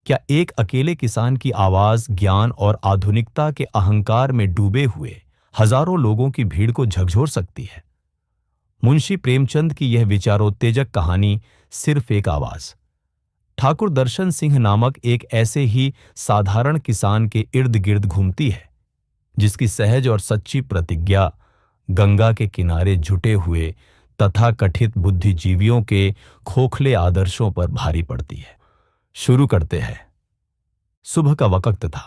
क्या एक अकेले किसान की आवाज ज्ञान और आधुनिकता के अहंकार में डूबे हुए हजारों लोगों की भीड़ को झकझोर सकती है? मुंशी प्रेमचंद की यह विचारोत्तेजक कहानी सिर्फ एक आवाज, ठाकुर दर्शन सिंह नामक एक ऐसे ही साधारण किसान के इर्द गिर्द घूमती है, जिसकी सहज और सच्ची प्रतिज्ञा गंगा के किनारे जुटे हुए तथाकथित बुद्धिजीवियों के खोखले आदर्शों पर भारी पड़ती है। शुरू करते हैं। सुबह का वक्त था।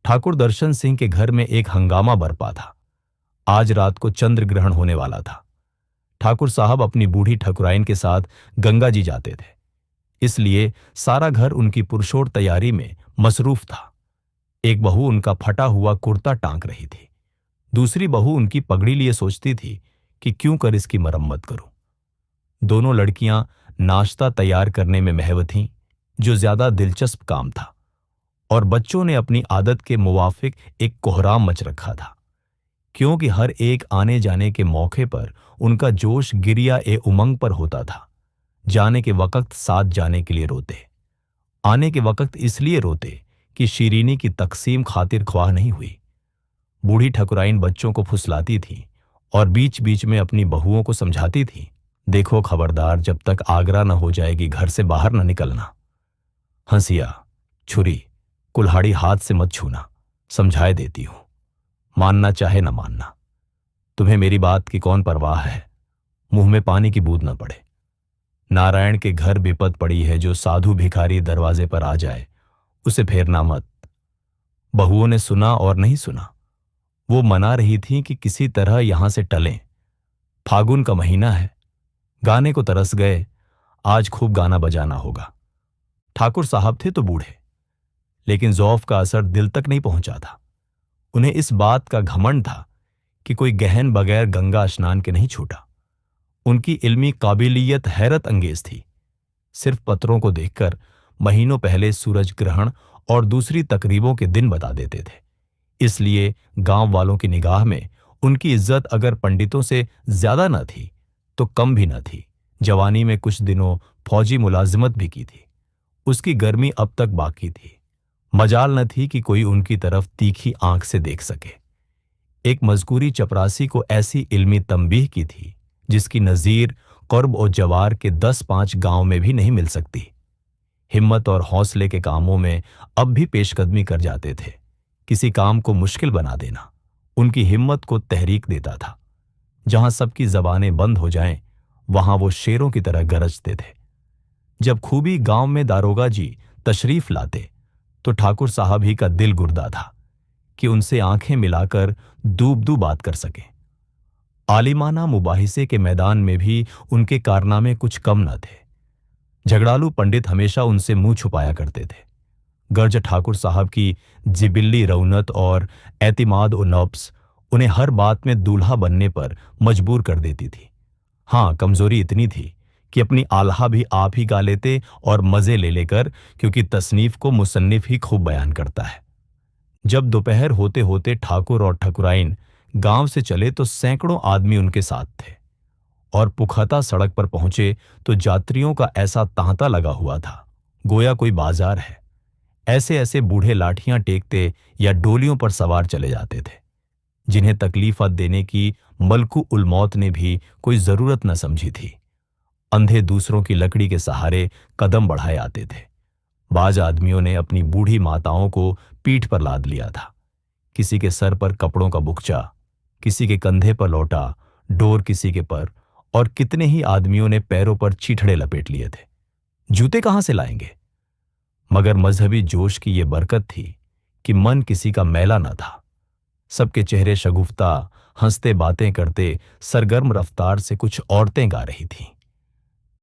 ठाकुर दर्शन सिंह के घर में एक हंगामा बरपा था। आज रात को चंद्र ग्रहण होने वाला था। ठाकुर साहब अपनी बूढ़ी ठकुराइन के साथ गंगा जी जाते थे, इसलिए सारा घर उनकी पुरशोर तैयारी में मसरूफ था। एक बहू उनका फटा हुआ कुर्ता टांक रही थी। दूसरी बहू उनकी पगड़ी लिए सोचती थी कि क्यों कर इसकी मरम्मत करूं। दोनों लड़कियां नाश्ता तैयार करने में महव थीं, जो ज्यादा दिलचस्प काम था, और बच्चों ने अपनी आदत के मुवाफिक एक कोहराम मच रखा था, क्योंकि हर एक आने जाने के मौके पर उनका जोश गिरिया ए उमंग पर होता था। जाने के वक्त साथ जाने के लिए रोते, आने के वक्त इसलिए रोते कि शीरीनी की तकसीम खातिर ख्वाह नहीं हुई। बूढ़ी ठकुराइन बच्चों को फुसलाती थी और बीच बीच में अपनी बहुओं को समझाती थी, देखो खबरदार, जब तक आगरा न हो जाएगी घर से बाहर न निकलना। हंसिया, छुरी, कुल्हाड़ी हाथ से मत छूना, समझाए देती हूं, मानना चाहे न मानना। तुम्हें मेरी बात की कौन परवाह है, मुंह में पानी की बूंद न पड़े। नारायण के घर विपद पड़ी है, जो साधु भिखारी दरवाजे पर आ जाए उसे फेरना मत। बहुओं ने सुना और नहीं सुना। वो मना रही थी कि किसी तरह यहां से टलें। फागुन का महीना है, गाने को तरस गए, आज खूब गाना बजाना होगा। ठाकुर साहब थे तो बूढ़े, लेकिन ज़ौफ का असर दिल तक नहीं पहुंचा था। उन्हें इस बात का घमंड था कि कोई गहन बगैर गंगा स्नान के नहीं छूटा। उनकी इल्मी काबिलियत हैरत अंगेज थी। सिर्फ पत्रों को देखकर महीनों पहले सूरज ग्रहण और दूसरी तकरीबों के दिन बता देते थे। इसलिए गांव वालों की निगाह में उनकी इज्जत अगर पंडितों से ज्यादा न थी तो कम भी न थी। जवानी में कुछ दिनों फौजी मुलाजिमत भी की थी। उसकी गर्मी अब तक बाकी थी। मजाल न थी कि कोई उनकी तरफ तीखी आंख से देख सके। एक मजकूरी चपरासी को ऐसी इल्मी तंबीह की थी जिसकी नजीर कुर्ब और जवार के 10-5 गांव में भी नहीं मिल सकती। हिम्मत और हौसले के कामों में अब भी पेशकदमी कर जाते थे। किसी काम को मुश्किल बना देना उनकी हिम्मत को तहरीक देता था। जहां सबकी जबानें बंद हो जाएं, वहां वो शेरों की तरह गरजते थे। जब खूबी गांव में दारोगा जी तशरीफ लाते तो ठाकुर साहब ही का दिल गुर्दा था कि उनसे आंखें मिलाकर दूब-दू बात कर सके। आलिमाना मुबाहिसे के मैदान में भी उनके कारनामे कुछ कम न थे। झगड़ालू पंडित हमेशा उनसे मुंह छुपाया करते थे। गर्ज ठाकुर साहब की जिबिल्ली रौनत और एतिमाद व नफ्स उन्हें हर बात में दूल्हा बनने पर मजबूर कर देती थी। हाँ, कमजोरी इतनी थी कि अपनी आल्हा भी आप ही गा लेते और मजे ले लेकर, क्योंकि तसनीफ को मुसन्निफ ही खूब बयान करता है। जब दोपहर होते होते ठाकुर और ठकुराइन गांव से चले तो सैकड़ों आदमी उनके साथ थे, और पुखता सड़क पर पहुंचे तो यात्रियों का ऐसा तांता लगा हुआ था गोया कोई बाजार है। ऐसे ऐसे बूढ़े लाठियां टेकते या डोलियों पर सवार चले जाते थे, जिन्हें तकलीफत देने की मलकू उल मौत ने भी कोई जरूरत न समझी थी। अंधे दूसरों की लकड़ी के सहारे कदम बढ़ाए आते थे। बाज आदमियों ने अपनी बूढ़ी माताओं को पीठ पर लाद लिया था। किसी के सर पर कपड़ों का बुकचा, किसी के कंधे पर लोटा, डोर किसी के पर, और कितने ही आदमियों ने पैरों पर चीथड़े लपेट लिए थे। जूते कहां से लाएंगे? मगर मजहबी जोश की ये बरकत थी कि मन किसी का मैला न था। सबके चेहरे शगुफ्ता, हंसते बातें करते सरगर्म रफ्तार से कुछ औरतें गा रही थीं।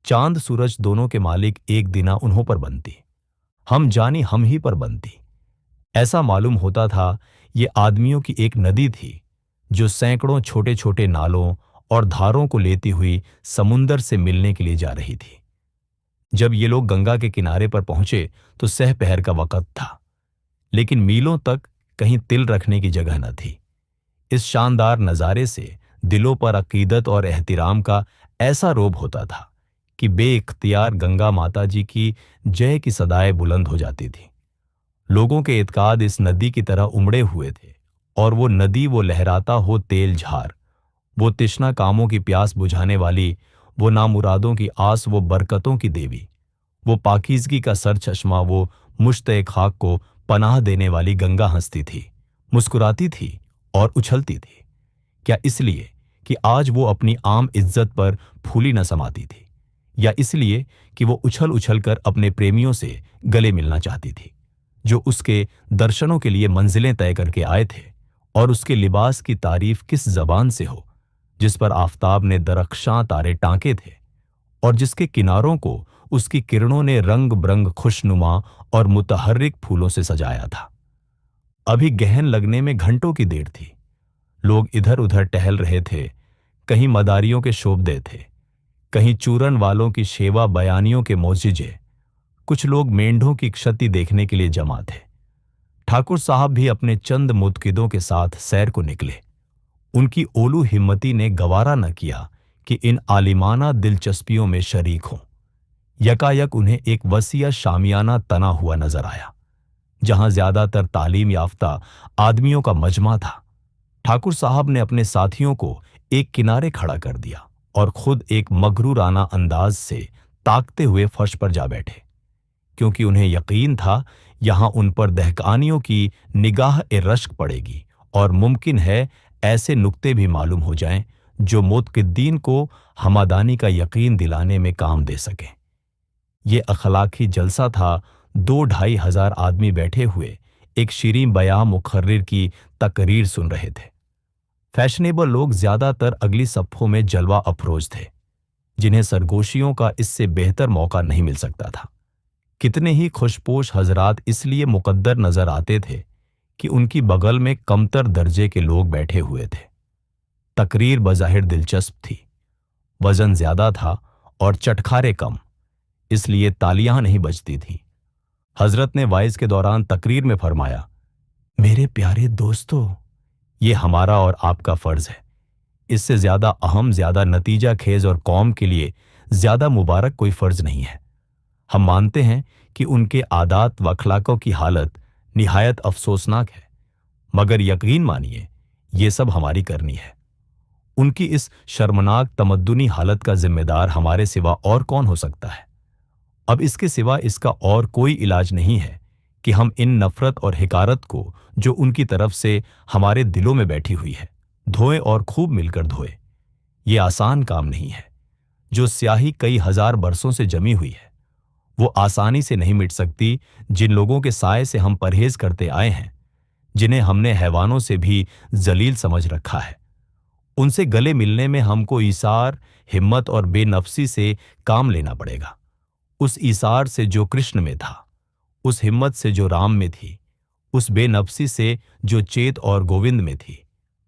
चांद सूरज दोनों के मालिक एक दिना उन्हों पर बनती, हम जानी हम ही पर बनती। ऐसा मालूम होता था ये आदमियों की एक नदी थी जो सैकड़ों छोटे छोटे नालों और धारों को लेती हुई समुंदर से मिलने के लिए जा रही थी। जब ये लोग गंगा के किनारे पर पहुंचे तो सहपहर का वक्त था, लेकिन मीलों तक कहीं तिल रखने की जगह न थी। इस शानदार नजारे से दिलों पर अकीदत और एहतिराम का ऐसा रोब होता था कि बेइख्तियार गंगा माता जी की जय की सदाएं बुलंद हो जाती थी। लोगों के इत्काद इस नदी की तरह उमड़े हुए थे, और वो नदी, वो लहराता हो तेल झार, वो तिश्ना कामों की प्यास बुझाने वाली, वो नामुरादों की आस, वो बरकतों की देवी, वो पाकीज़गी का सर चश्मा, वो मुश्त-ए खाक को पनाह देने वाली गंगा हंसती थी, मुस्कुराती थी और उछलती थी। क्या इसलिए कि आज वो अपनी आम इज्जत पर फूली न समाती थी, या इसलिए कि वो उछल उछल कर अपने प्रेमियों से गले मिलना चाहती थी, जो उसके दर्शनों के लिए मंजिलें तय करके आए थे? और उसके लिबास की तारीफ किस जबान से हो, जिस पर आफताब ने दरख्शां तारे टांके थे, और जिसके किनारों को उसकी किरणों ने रंग बरंग खुशनुमा और मुतहर्रिक फूलों से सजाया था। अभी गहन लगने में घंटों की देर थी। लोग इधर उधर टहल रहे थे, कहीं मदारियों के शोबदे थे, कहीं चूरन वालों की शेवा बयानियों के मोजिजे, कुछ लोग मेंढों की क्षति देखने के लिए जमा थे। ठाकुर साहब भी अपने चंद मुतकिदों के साथ सैर को निकले। उनकी ओलू हिम्मती ने गवारा न किया कि इन आलिमाना दिलचस्पियों में शरीक हों। यकायक उन्हें एक वसीया शामियाना तना हुआ नजर आया, जहां ज्यादातर तालीम याफ्ता आदमियों का मजमा था। ठाकुर साहब ने अपने साथियों को एक किनारे खड़ा कर दिया और खुद एक मगरूराना अंदाज से ताकते हुए फर्श पर जा बैठे, क्योंकि उन्हें यकीन था यहां उन पर दहकानियों की निगाह ए रश्क पड़ेगी, और मुमकिन है ऐसे नुक्ते भी मालूम हो जाएं जो मुतकिद्दीन को हमादानी का यकीन दिलाने में काम दे सकें। ये अखलाकी जलसा था। 2-2.5 हजार आदमी बैठे हुए एक शीरीं बयां मुखर्रिर की तकरीर सुन रहे थे। फैशनेबल लोग ज्यादातर अगली सफ़ों में जलवा अफरोज थे, जिन्हें सरगोशियों का इससे बेहतर मौका नहीं मिल सकता था। कितने ही खुशपोश हजरात इसलिए मुकद्दर नजर आते थे कि उनकी बगल में कमतर दर्जे के लोग बैठे हुए थे। तकरीर बज़ाहिर दिलचस्प थी, वजन ज्यादा था और चटखारे कम, इसलिए तालियां नहीं बजती थीं। हजरत ने वाइज के दौरान तकरीर में फरमाया, मेरे प्यारे दोस्तों, ये हमारा और आपका फर्ज है। इससे ज्यादा अहम, ज्यादा नतीजा खेज और कौम के लिए ज्यादा मुबारक कोई फर्ज नहीं है। हम मानते हैं कि उनके आदात व अखलाकों की हालत निहायत अफसोसनाक है, मगर यकीन मानिए ये सब हमारी करनी है। उनकी इस शर्मनाक तमद्दुनी हालत का जिम्मेदार हमारे सिवा और कौन हो सकता है? अब इसके सिवा इसका और कोई इलाज नहीं है कि हम इन नफरत और हिकारत को जो उनकी तरफ से हमारे दिलों में बैठी हुई है, धोएं और खूब मिलकर धोएं। ये आसान काम नहीं है। जो स्याही कई हजार बरसों से जमी हुई है, वो आसानी से नहीं मिट सकती। जिन लोगों के साए से हम परहेज करते आए हैं, जिन्हें हमने हैवानों से भी जलील समझ रखा है, उनसे गले मिलने में हमको ईसार, हिम्मत और बेनफसी से काम लेना पड़ेगा। उस ईसार से जो कृष्ण में था, उस हिम्मत से जो राम में थी, उस बेनफसी से जो चेत और गोविंद में थी।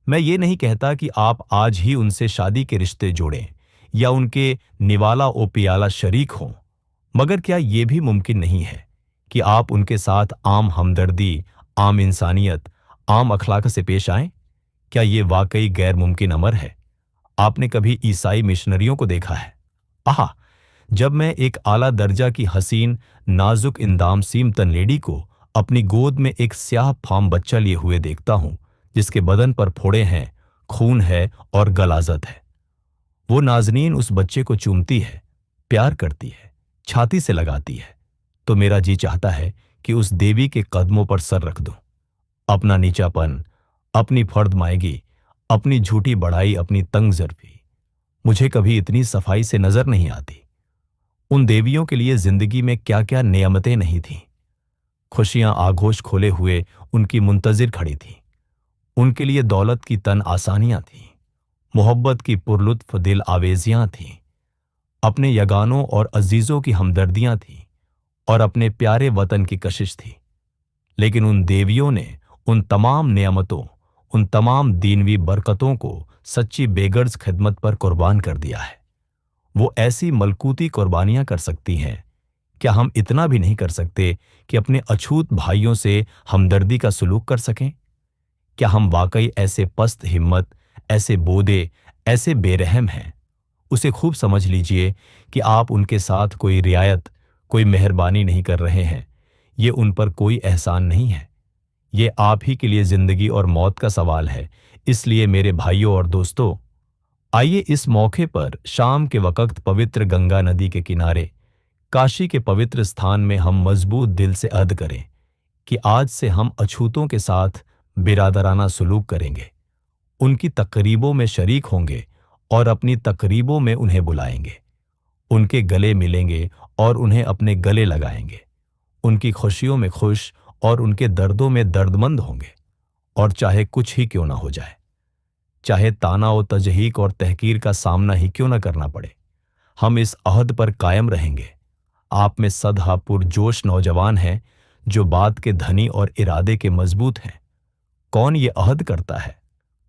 मैं ये नहीं कहता कि आप आज ही उनसे शादी के रिश्ते जोड़ें या उनके निवाला ओ पियाला शरीक हों, मगर क्या ये भी मुमकिन नहीं है कि आप उनके साथ आम हमदर्दी, आम इंसानियत, आम अखलाक से पेश आएं? क्या ये वाकई गैर मुमकिन अमर है? आपने कभी ईसाई मिशनरियों को देखा है? आहा, जब मैं एक आला दर्जा की हसीन, नाजुक इंदाम सीमतन लेडी को अपनी गोद में एक स्याह फाम बच्चा लिए हुए देखता हूं, जिसके बदन पर फोड़े हैं, खून है और गलाजत है, वो नाजनीन उस बच्चे को चूमती है, प्यार करती है, छाती से लगाती है, तो मेरा जी चाहता है कि उस देवी के कदमों पर सर रख दूं। अपना नीचापन, अपनी फर्द माएगी, अपनी झूठी बड़ाई, अपनी तंग ज़र्फी मुझे कभी इतनी सफाई से नजर नहीं आती। उन देवियों के लिए जिंदगी में क्या क्या नेमतें नहीं थीं। खुशियां आगोश खोले हुए उनकी मुंतजिर खड़ी थीं। उनके लिए दौलत की तन आसानियां थीं, मोहब्बत की पुरलुत्फ दिल आवेजियां थीं, अपने यगानों और अजीजों की हमदर्दियां थीं, और अपने प्यारे वतन की कशिश थी। लेकिन उन देवियों ने उन तमाम नेमतों, उन तमाम दीनवी बरकतों को सच्ची बेगर्ज खिदमत पर कुर्बान कर दिया है। वो ऐसी मलकूती कुर्बानियां कर सकती हैं, क्या हम इतना भी नहीं कर सकते कि अपने अछूत भाइयों से हमदर्दी का सलूक कर सकें? क्या हम वाकई ऐसे पस्त हिम्मत, ऐसे बोदे, ऐसे बेरहम हैं? उसे खूब समझ लीजिए कि आप उनके साथ कोई रियायत, कोई मेहरबानी नहीं कर रहे हैं। ये उन पर कोई एहसान नहीं है। ये आप ही के लिए जिंदगी और मौत का सवाल है। इसलिए मेरे भाइयों और दोस्तों, आइए इस मौके पर शाम के वक्त पवित्र गंगा नदी के किनारे काशी के पवित्र स्थान में हम मजबूत दिल से अहद करें कि आज से हम अछूतों के साथ बिरादराना सलूक करेंगे, उनकी तकरीबों में शरीक होंगे और अपनी तकरीबों में उन्हें बुलाएंगे, उनके गले मिलेंगे और उन्हें अपने गले लगाएंगे, उनकी खुशियों में खुश और उनके दर्दों में दर्दमंद होंगे। और चाहे कुछ ही क्यों ना हो जाए, चाहे ताना और तजहीक और तहकीर का सामना ही क्यों ना करना पड़े, हम इस अहद पर कायम रहेंगे। आप में सदा पुरजोश नौजवान हैं जो बात के धनी और इरादे के मजबूत हैं। कौन ये अहद करता है?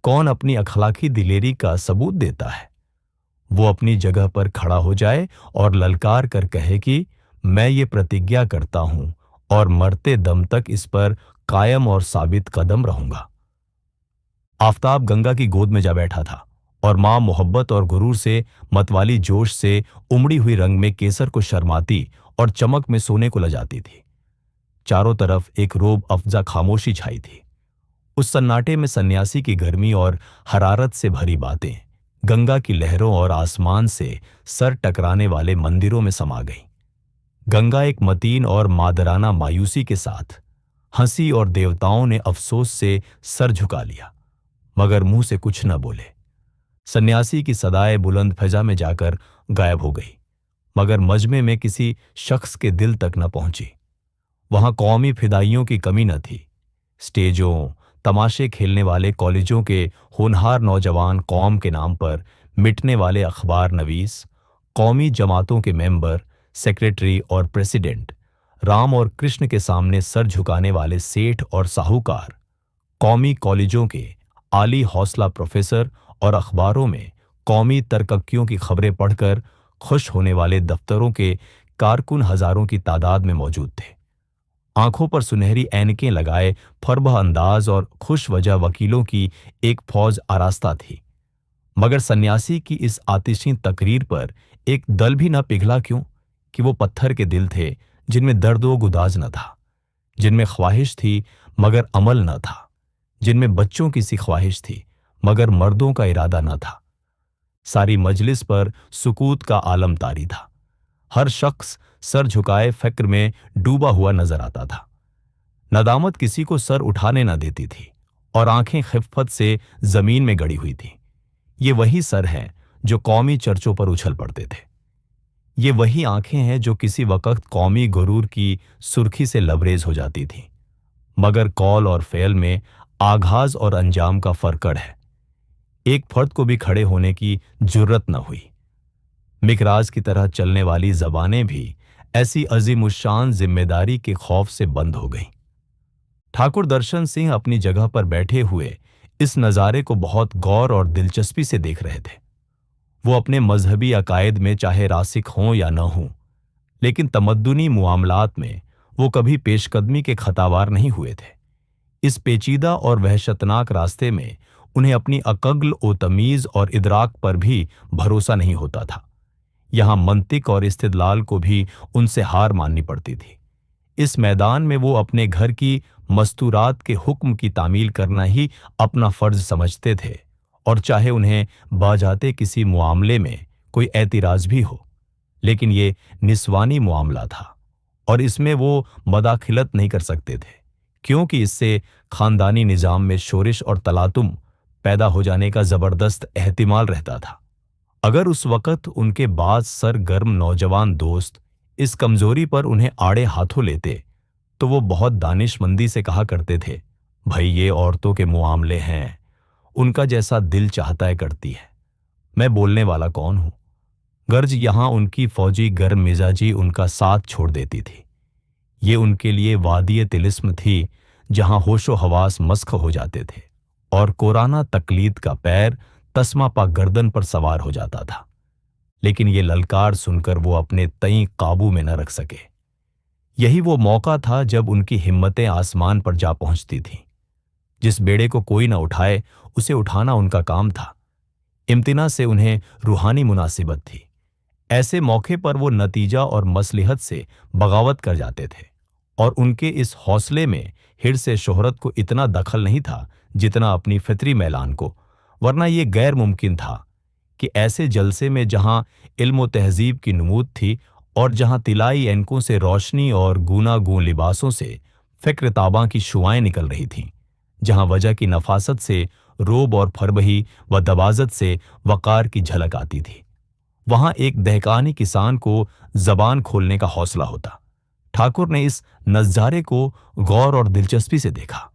कौन अपनी अखलाकी दिलेरी का सबूत देता है? वो अपनी जगह पर खड़ा हो जाए और ललकार कर कहे कि मैं ये प्रतिज्ञा करता हूं और मरते दम तक इस पर कायम और साबित कदम रहूंगा। आफताब गंगा की गोद में जा बैठा था और मां मोहब्बत और गुरूर से मतवाली जोश से उमड़ी हुई रंग में केसर को शर्माती और चमक में सोने को लजाती थी। चारों तरफ एक रोब अफजा खामोशी छाई थी। उस सन्नाटे में सन्यासी की गर्मी और हरारत से भरी बातें गंगा की लहरों और आसमान से सर टकराने वाले मंदिरों में समा गईं। गंगा एक मतीन और मादराना मायूसी के साथ हंसी और देवताओं ने अफसोस से सर झुका लिया, मगर मुंह से कुछ न बोले। सन्यासी की सदाएं बुलंद फजा में जाकर गायब हो गई, मगर मजमे में किसी शख्स के दिल तक न पहुंची। वहां कौमी फिदाइयों की कमी न थी। स्टेजों, तमाशे खेलने वाले कॉलेजों के होनहार नौजवान कौम के नाम पर मिटने वाले अखबार नवीस, कौमी जमातों के मेंबर, सेक्रेटरी और प्रेसिडेंट, राम और कृष्ण के सामने सर झुकाने वाले सेठ और साहूकार, कौमी कॉलेजों के आली हौसला प्रोफेसर और अखबारों में कौमी तरक्कियों की खबरें पढ़कर खुश होने वाले दफ्तरों के कारकुन हजारों की तादाद में मौजूद थे। आंखों पर सुनहरी ऐनकें लगाए फरबह अंदाज और खुश वजह वकीलों की एक फौज आरास्ता थी। मगर सन्यासी की इस आतिशी तकरीर पर एक दल भी न पिघला। क्यों? कि वो पत्थर के दिल थे जिनमें दर्द व गुदाज न था, जिनमें ख्वाहिश थी मगर अमल न था, जिनमें बच्चों की सी ख्वाहिश थी मगर मर्दों का इरादा न था। सारी मजलिस पर सुकूत का आलम तारी था। हर शख्स सर झुकाए फिक्र में डूबा हुआ नजर आता था। नदामत किसी को सर उठाने न देती थी और आंखें खिफ़्फ़त से जमीन में गड़ी हुई थी। ये वही सर हैं जो कौमी चर्चों पर उछल पड़ते थे। ये वही आंखें हैं जो किसी वक्त कौमी गुरूर की सुर्खी से लबरेज हो जाती थी। मगर कौल और फेल में आगाज और अंजाम का फरकड़ है। एक फर्द को भी खड़े होने की जुर्रत न हुई। मिकराज की तरह चलने वाली जबानें भी ऐसी अजीमुशान जिम्मेदारी के खौफ से बंद हो गईं। ठाकुर दर्शन सिंह अपनी जगह पर बैठे हुए इस नज़ारे को बहुत गौर और दिलचस्पी से देख रहे थे। वो अपने मजहबी अकायद में चाहे रासिक हों या न हों, लेकिन तमद्दुनी मुआमलात में वो कभी पेशकदमी के खतावार नहीं हुए थे। इस पेचीदा और वहशतनाक रास्ते में उन्हें अपनी अकल ओ तमीज़ और इदराक पर भी भरोसा नहीं होता था। यहाँ मंतिक और इस्तिदलाल को भी उनसे हार माननी पड़ती थी। इस मैदान में वो अपने घर की मस्तूरात के हुक्म की तामील करना ही अपना फर्ज समझते थे, और चाहे उन्हें बाजाते किसी मुआमले में कोई एतराज भी हो, लेकिन ये निस्वानी मुआमला था और इसमें वो मदाखिलत नहीं कर सकते थे, क्योंकि इससे खानदानी निज़ाम में शोरिश और तलातुम पैदा हो जाने का ज़बरदस्त एहतिमाल रहता था। अगर उस वक़्त उनके बाद सरगर्म नौजवान दोस्त इस कमज़ोरी पर उन्हें आड़े हाथों लेते तो वो बहुत दानिशमंदी से कहा करते थे, भाई ये औरतों के मुआमले हैं, उनका जैसा दिल चाहता है करती है, मैं बोलने वाला कौन हूं। गर्ज यहां उनकी फौजी गर्म मिजाजी उनका साथ छोड़ देती थी। ये उनके लिए वादिय तिलिस्म थी जहां होशो हवास मस्ख हो जाते थे और कोराना तकलीद का पैर तस्मा पा गर्दन पर सवार हो जाता था। लेकिन ये ललकार सुनकर वो अपने तई काबू में न रख सके। यही वो मौका था जब उनकी हिम्मतें आसमान पर जा पहुंचती थीं। जिस बेड़े को कोई न उठाए उसे उठाना उनका काम था। इम्तिना से उन्हें रूहानी मुनासिबत थी। ऐसे मौके पर वो नतीजा और मसलिहत से बगावत कर जाते थे, और उनके इस हौसले में हिर्स शोहरत को इतना दखल नहीं था जितना अपनी फितरी मैलान को, वरना ये गैर मुमकिन था कि ऐसे जलसे में जहां इल्म व तहजीब की नुमूद थी और जहां तिलाई एनकों से रोशनी और गूनागूं लिबासों से फ़िक्र ताबा की शुआएं निकल रही थीं, जहां वजह की नफासत से रोब और फरबही व दबाजत से वक़ार की झलक आती थी, वहां एक दहकानी किसान को जबान खोलने का हौसला होता। ठाकुर ने इस नज़ारे को गौर और दिलचस्पी से देखा।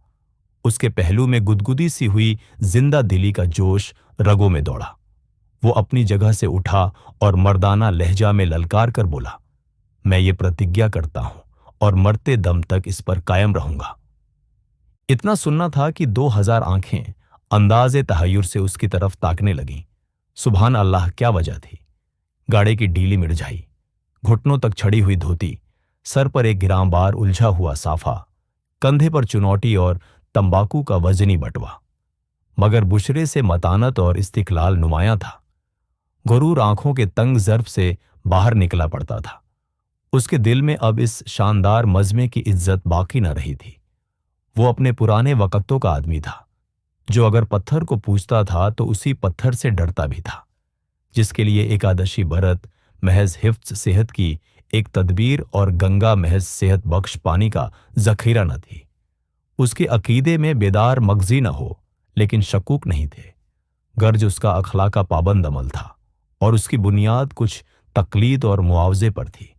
उसके पहलू में गुदगुदी सी हुई जिंदा दिली का जोश रगों में दौड़ा। वो अपनी जगह से उठा और मर्दाना लहजा में ललकार कर बोला, मैं ये प्रतिज्ञा करता हूं और मरते दम तक इस पर कायम रहूंगा। इतना सुनना था कि 2000 आंखें अंदाजे तहय्युर से उसकी तरफ ताकने लगीं। सुभान अल्लाह, क्या वजह थी? गाड़े की ढीली मिर्जाई, घुटनों तक छड़ी हुई धोती, सर पर एक गिरांबार उलझा हुआ साफा, कंधे पर चुनौटी और तंबाकू का वजनी बटवा, मगर बुशरे से मतानत और इस्तिकलाल नुमाया था। गुरूर आंखों के तंग ज़र्फ से बाहर निकला पड़ता था। उसके दिल में अब इस शानदार मजमे की इज्जत बाकी न रही थी। वो अपने पुराने वक़्तों का आदमी था, जो अगर पत्थर को पूजता था तो उसी पत्थर से डरता भी था, जिसके लिए एकादशी व्रत महज हिफ्ज सेहत की एक तदबीर और गंगा महज सेहत बख्श पानी का जखीरा न थी। उसके अकीदे में बेदार मगजी न हो, लेकिन शकूक नहीं थे। गर्ज उसका अखलाका पाबंद अमल था और उसकी बुनियाद कुछ तकलीद और मुआवजे पर थी,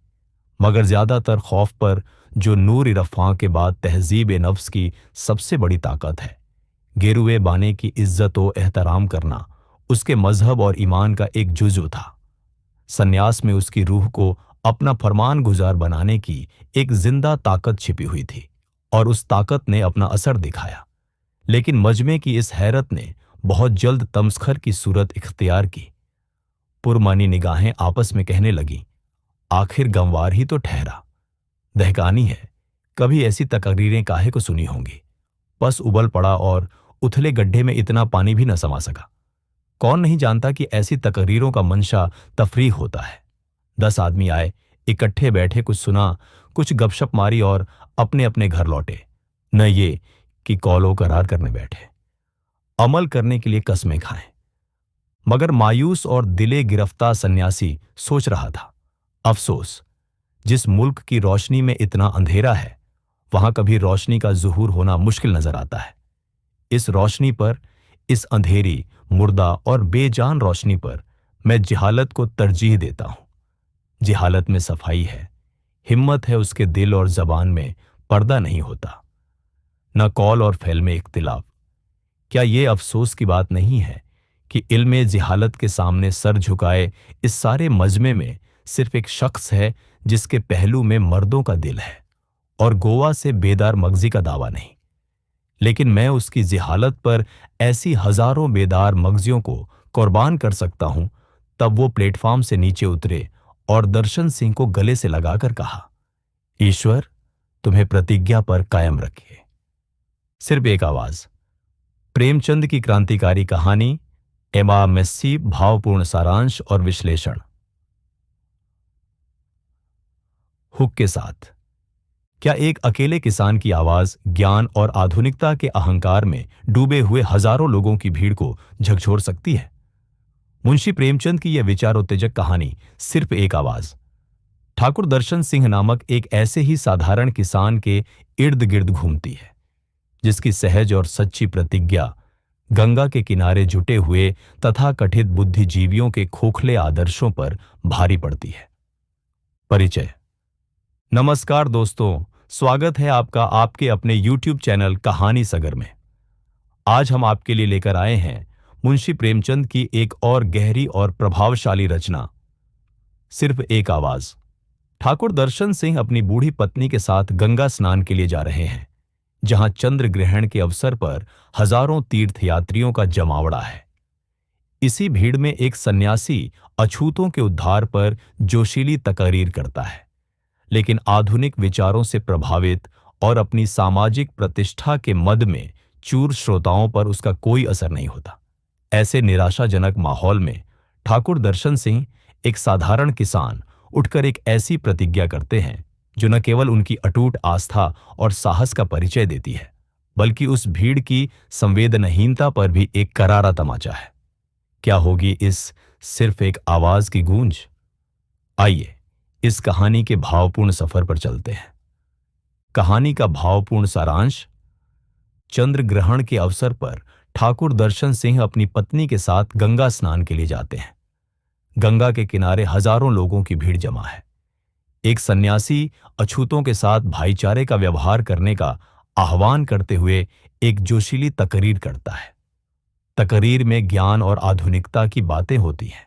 मगर ज्यादातर खौफ पर, जो नूर रफ़ा के बाद तहजीब नफ्स की सबसे बड़ी ताकत है। गेरुए बाने की इज्जत व एहतराम करना उसके मजहब और ईमान का एक जुज़्व था। सन्यास में उसकी रूह को अपना फरमान गुजार बनाने की एक जिंदा ताकत छिपी हुई थी, और उस ताकत ने अपना असर दिखाया। लेकिन मजमे की इस हैरत ने बहुत जल्द तमस्खर की सूरत इख्तियार की। पुरमानी निगाहें आपस में कहने लगीं, आखिर गंवार ही तो ठहरा, दहकानी है, कभी ऐसी तकरीरें काहे को सुनी होंगी। बस उबल पड़ा और उथले गड्ढे में इतना पानी भी न समा सका। कौन नहीं जानता कि ऐसी तकरीरों का मंशा तफरीह होता है। 10 आदमी आए, इकट्ठे बैठे, कुछ सुना, कुछ गपशप मारी और अपने अपने घर लौटे। न ये कि कौलो करार करने बैठे, अमल करने के लिए कस्में खाएं। मगर मायूस और दिले गिरफ्तार सन्यासी सोच रहा था, अफसोस, जिस मुल्क की रोशनी में इतना अंधेरा है, वहां कभी रोशनी का ज़ुहूर होना मुश्किल नजर आता है। इस रोशनी पर, इस अंधेरी, मुर्दा और बेजान रोशनी पर मैं जिहालत को तरजीह देता हूं। जिहालत में सफाई है, हिम्मत है, उसके दिल और जबान में पर्दा नहीं होता, न कौल और फैल में इख्तिलाफ। क्या ये अफसोस की बात नहीं है कि इल्मे जिहालत के सामने सर झुकाए इस सारे मजमे में सिर्फ एक शख्स है जिसके पहलू में मर्दों का दिल है और गोवा से बेदार मगजी का दावा नहीं। लेकिन मैं उसकी जिहालत पर ऐसी हजारों बेदार मगजियों को कुर्बान कर सकता हूं। तब वो प्लेटफॉर्म से नीचे उतरे और दर्शन सिंह को गले से लगाकर कहा, ईश्वर तुम्हें प्रतिज्ञा पर कायम रखे। सिर्फ एक आवाज, प्रेमचंद की क्रांतिकारी कहानी, एमा मेस्सी, भावपूर्ण सारांश और विश्लेषण। हुक के साथ। क्या एक अकेले किसान की आवाज ज्ञान और आधुनिकता के अहंकार में डूबे हुए हजारों लोगों की भीड़ को झकझोर सकती है? मुंशी प्रेमचंद की यह विचारोत्तेजक कहानी सिर्फ एक आवाज, ठाकुर दर्शन सिंह नामक एक ऐसे ही साधारण किसान के इर्द गिर्द घूमती है, जिसकी सहज और सच्ची प्रतिज्ञा गंगा के किनारे जुटे हुए तथाकथित बुद्धिजीवियों के खोखले आदर्शों पर भारी पड़ती है। परिचय। नमस्कार दोस्तों, स्वागत है आपका आपके अपने YouTube चैनल कहानी सगर में। आज हम आपके लिए लेकर आए हैं मुंशी प्रेमचंद की एक और गहरी और प्रभावशाली रचना, सिर्फ एक आवाज। ठाकुर दर्शन सिंह अपनी बूढ़ी पत्नी के साथ गंगा स्नान के लिए जा रहे हैं, जहां चंद्र ग्रहण के अवसर पर हजारों तीर्थयात्रियों का जमावड़ा है। इसी भीड़ में एक सन्यासी अछूतों के उद्धार पर जोशीली तकरीर करता है, लेकिन आधुनिक विचारों से प्रभावित और अपनी सामाजिक प्रतिष्ठा के मद में चूर श्रोताओं पर उसका कोई असर नहीं होता। ऐसे निराशाजनक माहौल में ठाकुर दर्शन सिंह, एक साधारण किसान, उठकर एक ऐसी प्रतिज्ञा करते हैं जो न केवल उनकी अटूट आस्था और साहस का परिचय देती है, बल्कि उस भीड़ की संवेदनहीनता पर भी एक करारा तमाचा है। क्या होगी इस सिर्फ एक आवाज की गूंज? आइए इस कहानी के भावपूर्ण सफर पर चलते हैं। कहानी का भावपूर्ण सारांश। चंद्र ग्रहण के अवसर पर ठाकुर दर्शन सिंह अपनी पत्नी के साथ गंगा स्नान के लिए जाते हैं। गंगा के किनारे हजारों लोगों की भीड़ जमा है। एक सन्यासी अछूतों के साथ भाईचारे का व्यवहार करने का आह्वान करते हुए एक जोशीली तकरीर करता है। तकरीर में ज्ञान और आधुनिकता की बातें होती हैं,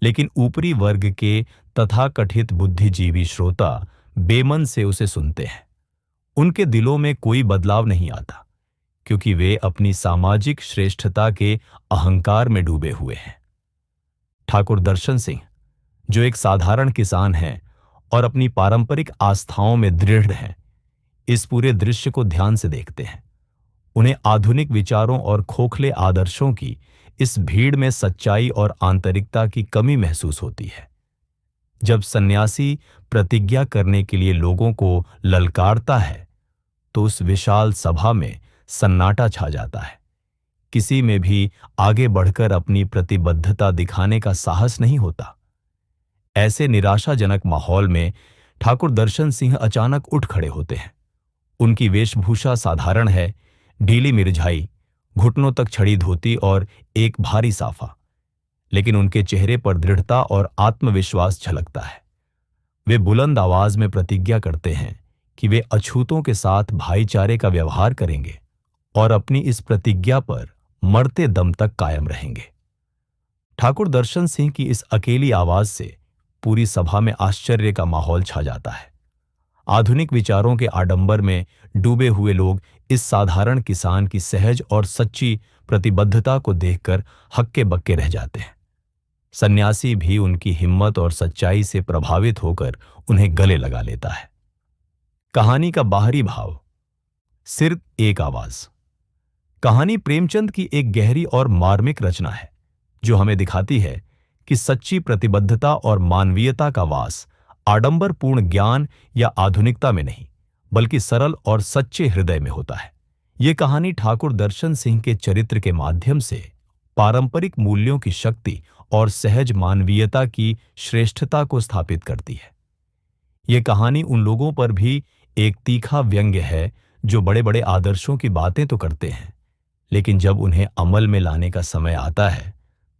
लेकिन ऊपरी वर्ग के तथाकथित बुद्धिजीवी श्रोता बेमन से उसे सुनते हैं। उनके दिलों में कोई बदलाव नहीं आता, क्योंकि वे अपनी सामाजिक श्रेष्ठता के अहंकार में डूबे हुए हैं। ठाकुर दर्शन सिंह, जो एक साधारण किसान हैं और अपनी पारंपरिक आस्थाओं में दृढ़ हैं, इस पूरे दृश्य को ध्यान से देखते हैं। उन्हें आधुनिक विचारों और खोखले आदर्शों की इस भीड़ में सच्चाई और आंतरिकता की कमी महसूस होती है। जब सन्यासी प्रतिज्ञा करने के लिए लोगों को ललकारता है, तो उस विशाल सभा में सन्नाटा छा जाता है। किसी में भी आगे बढ़कर अपनी प्रतिबद्धता दिखाने का साहस नहीं होता। ऐसे निराशाजनक माहौल में ठाकुर दर्शन सिंह अचानक उठ खड़े होते हैं। उनकी वेशभूषा साधारण है, ढीली मिर्जाई, घुटनों तक छड़ी धोती और एक भारी साफा, लेकिन उनके चेहरे पर दृढ़ता और आत्मविश्वास झलकता है। वे बुलंद आवाज में प्रतिज्ञा करते हैं कि वे अछूतों के साथ भाईचारे का व्यवहार करेंगे और अपनी इस प्रतिज्ञा पर मरते दम तक कायम रहेंगे। ठाकुर दर्शन सिंह की इस अकेली आवाज से पूरी सभा में आश्चर्य का माहौल छा जाता है। आधुनिक विचारों के आडंबर में डूबे हुए लोग इस साधारण किसान की सहज और सच्ची प्रतिबद्धता को देखकर हक्के बक्के रह जाते हैं। सन्यासी भी उनकी हिम्मत और सच्चाई से प्रभावित होकर उन्हें गले लगा लेता है। कहानी का बाहरी भाव। सिर्फ एक आवाज। कहानी प्रेमचंद की एक गहरी और मार्मिक रचना है, जो हमें दिखाती है कि सच्ची प्रतिबद्धता और मानवीयता का वास आडंबरपूर्ण ज्ञान या आधुनिकता में नहीं, बल्कि सरल और सच्चे हृदय में होता है। ये कहानी ठाकुर दर्शन सिंह के चरित्र के माध्यम से पारंपरिक मूल्यों की शक्ति और सहज मानवीयता की श्रेष्ठता को स्थापित करती है। ये कहानी उन लोगों पर भी एक तीखा व्यंग्य है जो बड़े बड़े आदर्शों की बातें तो करते हैं, लेकिन जब उन्हें अमल में लाने का समय आता है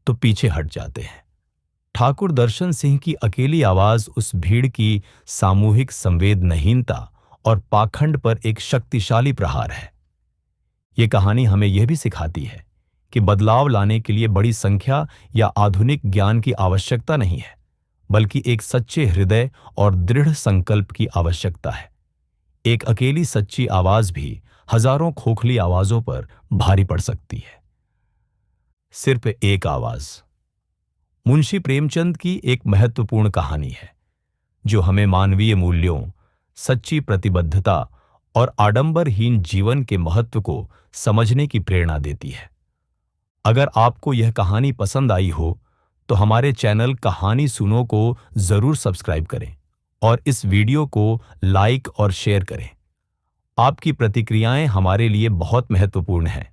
तो पीछे हट जाते हैं। ठाकुर दर्शन सिंह की अकेली आवाज उस भीड़ की सामूहिक संवेदनहीनता और पाखंड पर एक शक्तिशाली प्रहार है। ये कहानी हमें यह भी सिखाती है कि बदलाव लाने के लिए बड़ी संख्या या आधुनिक ज्ञान की आवश्यकता नहीं है, बल्कि एक सच्चे हृदय और दृढ़ संकल्प की आवश्यकता है। एक अकेली सच्ची आवाज भी हजारों खोखली आवाजों पर भारी पड़ सकती है। सिर्फ एक आवाज। मुंशी प्रेमचंद की एक महत्वपूर्ण कहानी है, जो हमें मानवीय मूल्यों, सच्ची प्रतिबद्धता और आडंबरहीन जीवन के महत्व को समझने की प्रेरणा देती है। अगर आपको यह कहानी पसंद आई हो, तो हमारे चैनल कहानी सुनो को जरूर सब्सक्राइब करें और इस वीडियो को लाइक और शेयर करें। आपकी प्रतिक्रियाएं हमारे लिए बहुत महत्वपूर्ण हैं।